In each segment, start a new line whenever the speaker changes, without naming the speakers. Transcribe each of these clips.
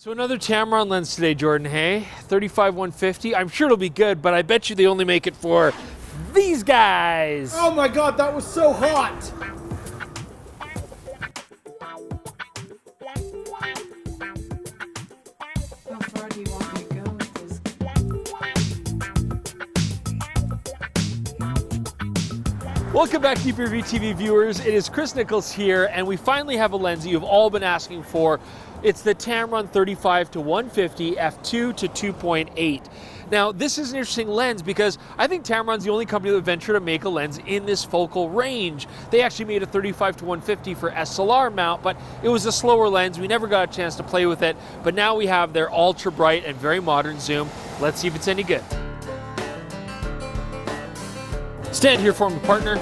So another Tamron lens today, Jordan, hey? 35-150. I'm sure it'll be good, but I bet you they only make it for these guys.
Oh my God, that was so hot.
How far do you want me to go with this?
Welcome back, Deep Review TV viewers. It is Chris Nichols here, and we finally have a lens that you've all been asking for. It's the Tamron 35-150 F2-2.8. Now, this is an interesting lens because I think Tamron's the only company that ventured to make a lens in this focal range. They actually made a 35-150 for SLR mount, but it was a slower lens. We never got a chance to play with it, but now we have their ultra bright and very modern zoom. Let's see if it's any good. Stand here for me, partner.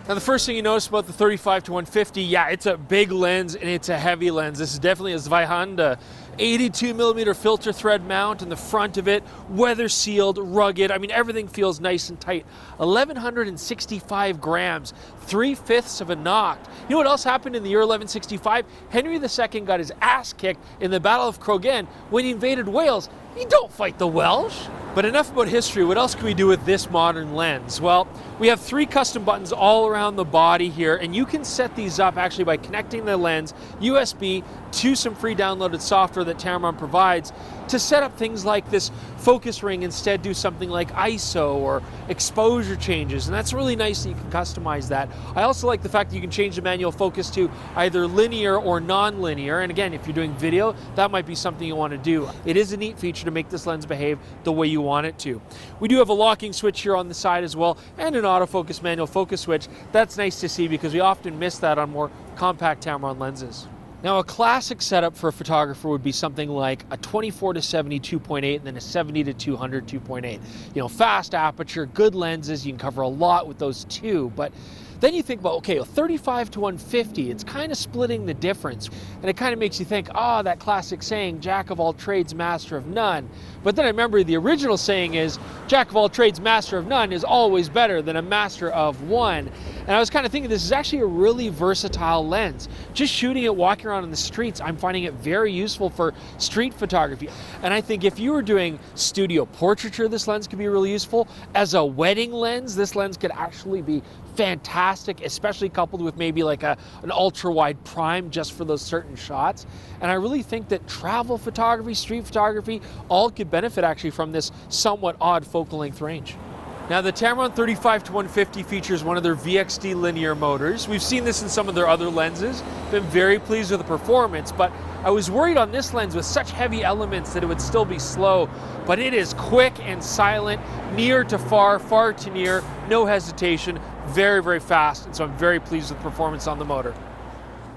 Now, the first thing you notice about the 35-150, yeah, it's a big lens and it's a heavy lens. This is definitely a Zweihander 82mm filter thread mount in the front of it, weather sealed, rugged. I mean, everything feels nice and tight. 1,165 grams, 3/5 of a knock. You know what else happened in the year 1165? Henry II got his ass kicked in the Battle of Croghan when he invaded Wales. You don't fight the Welsh. But enough about history. What else can we do with this modern lens? Well, we have 3 custom buttons all around the body here, and you can set these up actually by connecting the lens USB to some free downloaded software that Tamron provides to set up things like this focus ring, instead do something like ISO or exposure changes, and that's really nice that you can customize that. I also like the fact that you can change the manual focus to either linear or non-linear, and again, if you're doing video, that might be something you want to do. It is a neat feature to make this lens behave the way you want it to. We do have a locking switch here on the side as well, and an autofocus manual focus switch. That's nice to see because we often miss that on more compact Tamron lenses. Now, a classic setup for a photographer would be something like a 24-70 2.8 and then a 70-200 2.8. You know, fast aperture, good lenses, you can cover a lot with those two, but then you think about, okay, 35-150, it's kind of splitting the difference. And it kind of makes you think, that classic saying, jack of all trades, master of none. But then I remember the original saying is, jack of all trades, master of none is always better than a master of one. And I was kind of thinking this is actually a really versatile lens. Just shooting it, walking around in the streets, I'm finding it very useful for street photography. And I think if you were doing studio portraiture, this lens could be really useful. As a wedding lens, this lens could actually be fantastic, especially coupled with maybe like an ultra wide prime just for those certain shots. And I really think that travel photography, street photography, all could benefit actually from this somewhat odd focal length range. Now, the Tamron 35-150 features one of their VXD linear motors. We've seen this in some of their other lenses. Been very pleased with the performance, but I was worried on this lens with such heavy elements that it would still be slow, but it is quick and silent, near to far, far to near, no hesitation, very, very fast, and so I'm very pleased with the performance on the motor.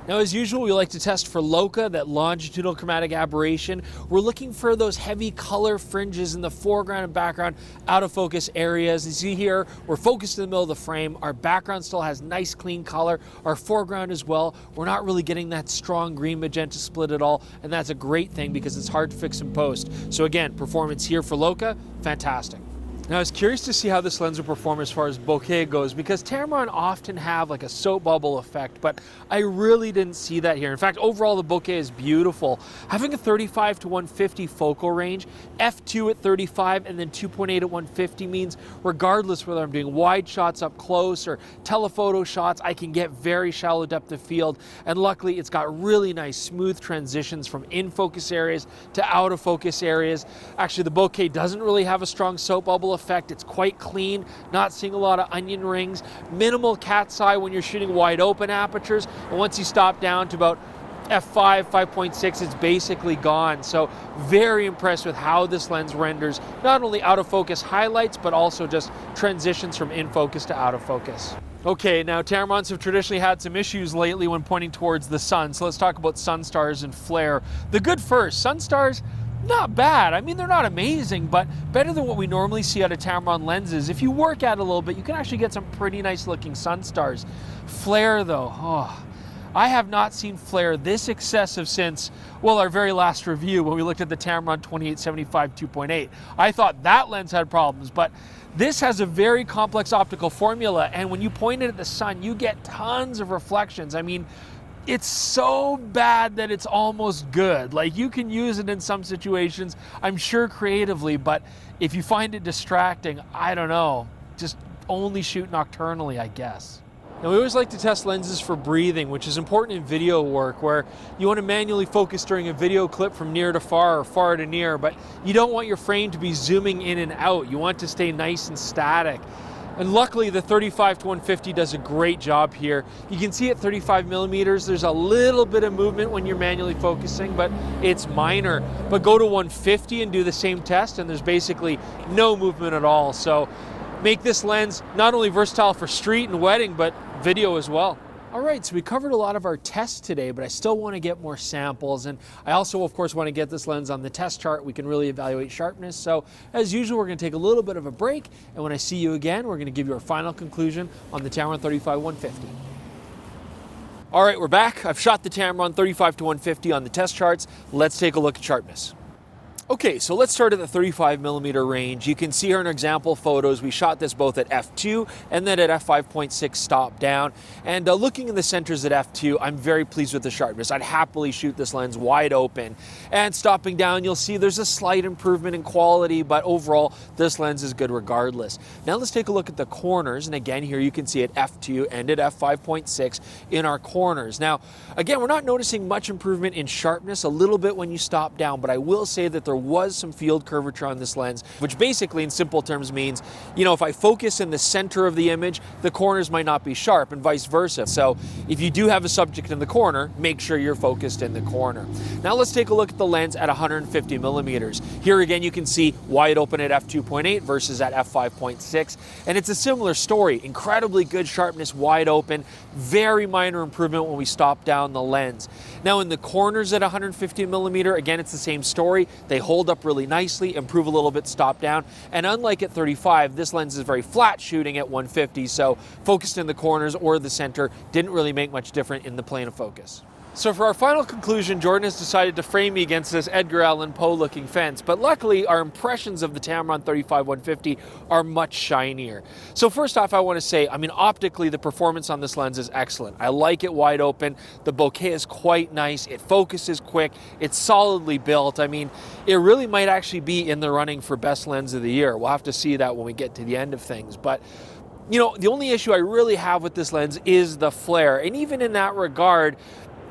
Now, as usual, we like to test for Bokeh, that longitudinal chromatic aberration. We're looking for those heavy color fringes in the foreground and background out of focus areas. You see here, we're focused in the middle of the frame. Our background still has nice clean color. Our foreground as well. We're not really getting that strong green magenta split at all, and that's a great thing because it's hard to fix in post. So again, performance here for Bokeh, fantastic. Now, I was curious to see how this lens will perform as far as bokeh goes, because Tamron often have like a soap bubble effect, but I really didn't see that here. In fact, overall, the bokeh is beautiful. Having a 35-150 focal range, f2 at 35 and then 2.8 at 150 means regardless whether I'm doing wide shots up close or telephoto shots, I can get very shallow depth of field. And luckily, it's got really nice smooth transitions from in focus areas to out of focus areas. Actually, the bokeh doesn't really have a strong soap bubble effect. It's quite clean, not seeing a lot of onion rings, minimal cat's eye when you're shooting wide open apertures, and once you stop down to about f5, 5.6, it's basically gone. So very impressed with how this lens renders not only out of focus highlights, but also just transitions from in focus to out of focus. Okay, now Tamrons have traditionally had some issues lately when pointing towards the sun, so let's talk about sun stars and flare. The good first, sun stars, not bad. I mean, they're not amazing, but better than what we normally see out of Tamron lenses. If you work at it a little bit, you can actually get some pretty nice looking sun stars. Flare though, I have not seen flare this excessive since, well, our very last review when we looked at the Tamron 35-150mm F2-2.8. I thought that lens had problems, but this has a very complex optical formula, and when you point it at the sun, you get tons of reflections. I mean, it's so bad that it's almost good. Like, you can use it in some situations, I'm sure creatively, but if you find it distracting, I don't know, just only shoot nocturnally, I guess. Now, we always like to test lenses for breathing, which is important in video work, where you want to manually focus during a video clip from near to far or far to near, but you don't want your frame to be zooming in and out. You want it to stay nice and static. And luckily, the 35-150 does a great job here. You can see at 35 millimeters, there's a little bit of movement when you're manually focusing, but it's minor. But go to 150 and do the same test, and there's basically no movement at all. So make this lens not only versatile for street and wedding, but video as well. All right, so we covered a lot of our tests today, but I still want to get more samples. And I also, of course, want to get this lens on the test chart. We can really evaluate sharpness. So as usual, we're going to take a little bit of a break. And when I see you again, we're going to give you our final conclusion on the Tamron 35-150. All right, we're back. I've shot the Tamron 35-150 on the test charts. Let's take a look at sharpness. Okay, so let's start at the 35 millimeter range. You can see here in our example photos, we shot this both at f2 and then at f5.6 stop down. And looking in the centers at f2, I'm very pleased with the sharpness. I'd happily shoot this lens wide open. And stopping down, you'll see there's a slight improvement in quality, but overall, this lens is good regardless. Now let's take a look at the corners. And again, here you can see at f2 and at f5.6 in our corners. Now, again, we're not noticing much improvement in sharpness, a little bit when you stop down, but I will say that there was some field curvature on this lens, which basically in simple terms means, you know, if I focus in the center of the image, the corners might not be sharp and vice versa. So if you do have a subject in the corner, make sure you're focused in the corner. Now let's take a look at the lens at 150 millimeters. Here again, you can see wide open at f2.8 versus at f5.6. And it's a similar story, incredibly good sharpness wide open, very minor improvement when we stop down the lens. Now in the corners at 150 millimeter, again, it's the same story. They hold up really nicely, improve a little bit, stop down. And unlike at 35, this lens is very flat shooting at 150, so focused in the corners or the center didn't really make much difference in the plane of focus. So for our final conclusion, Jordan has decided to frame me against this Edgar Allan Poe looking fence, but luckily our impressions of the Tamron 35-150 are much shinier. So first off, I want to say, I mean, optically the performance on this lens is excellent. I like it wide open, the bokeh is quite nice, it focuses quick, it's solidly built. I mean, it really might actually be in the running for best lens of the year. We'll have to see that when we get to the end of things, but you know, the only issue I really have with this lens is the flare, and even in that regard,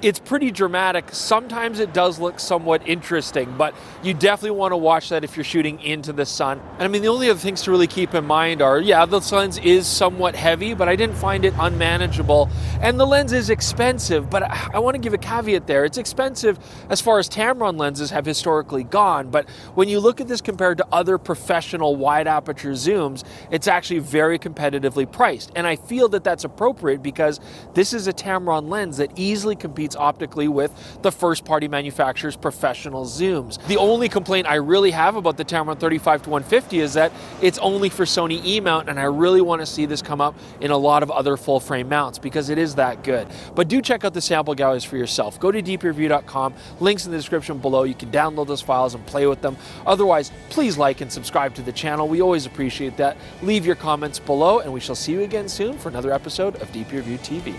it's pretty dramatic. Sometimes it does look somewhat interesting, but you definitely want to watch that if you're shooting into the sun. And I mean, the only other things to really keep in mind are, yeah, this lens is somewhat heavy, but I didn't find it unmanageable. And the lens is expensive, but I want to give a caveat there. It's expensive as far as Tamron lenses have historically gone, but when you look at this compared to other professional wide aperture zooms, it's actually very competitively priced. And I feel that that's appropriate because this is a Tamron lens that easily competes optically with the first-party manufacturer's professional zooms. The only complaint I really have about the Tamron 35-150 is that it's only for Sony E-mount, and I really want to see this come up in a lot of other full-frame mounts because it is that good. But do check out the sample galleries for yourself. Go to dpreview.com, links in the description below. You can download those files and play with them. Otherwise, please like and subscribe to the channel. We always appreciate that. Leave your comments below, and we shall see you again soon for another episode of Deep Review TV.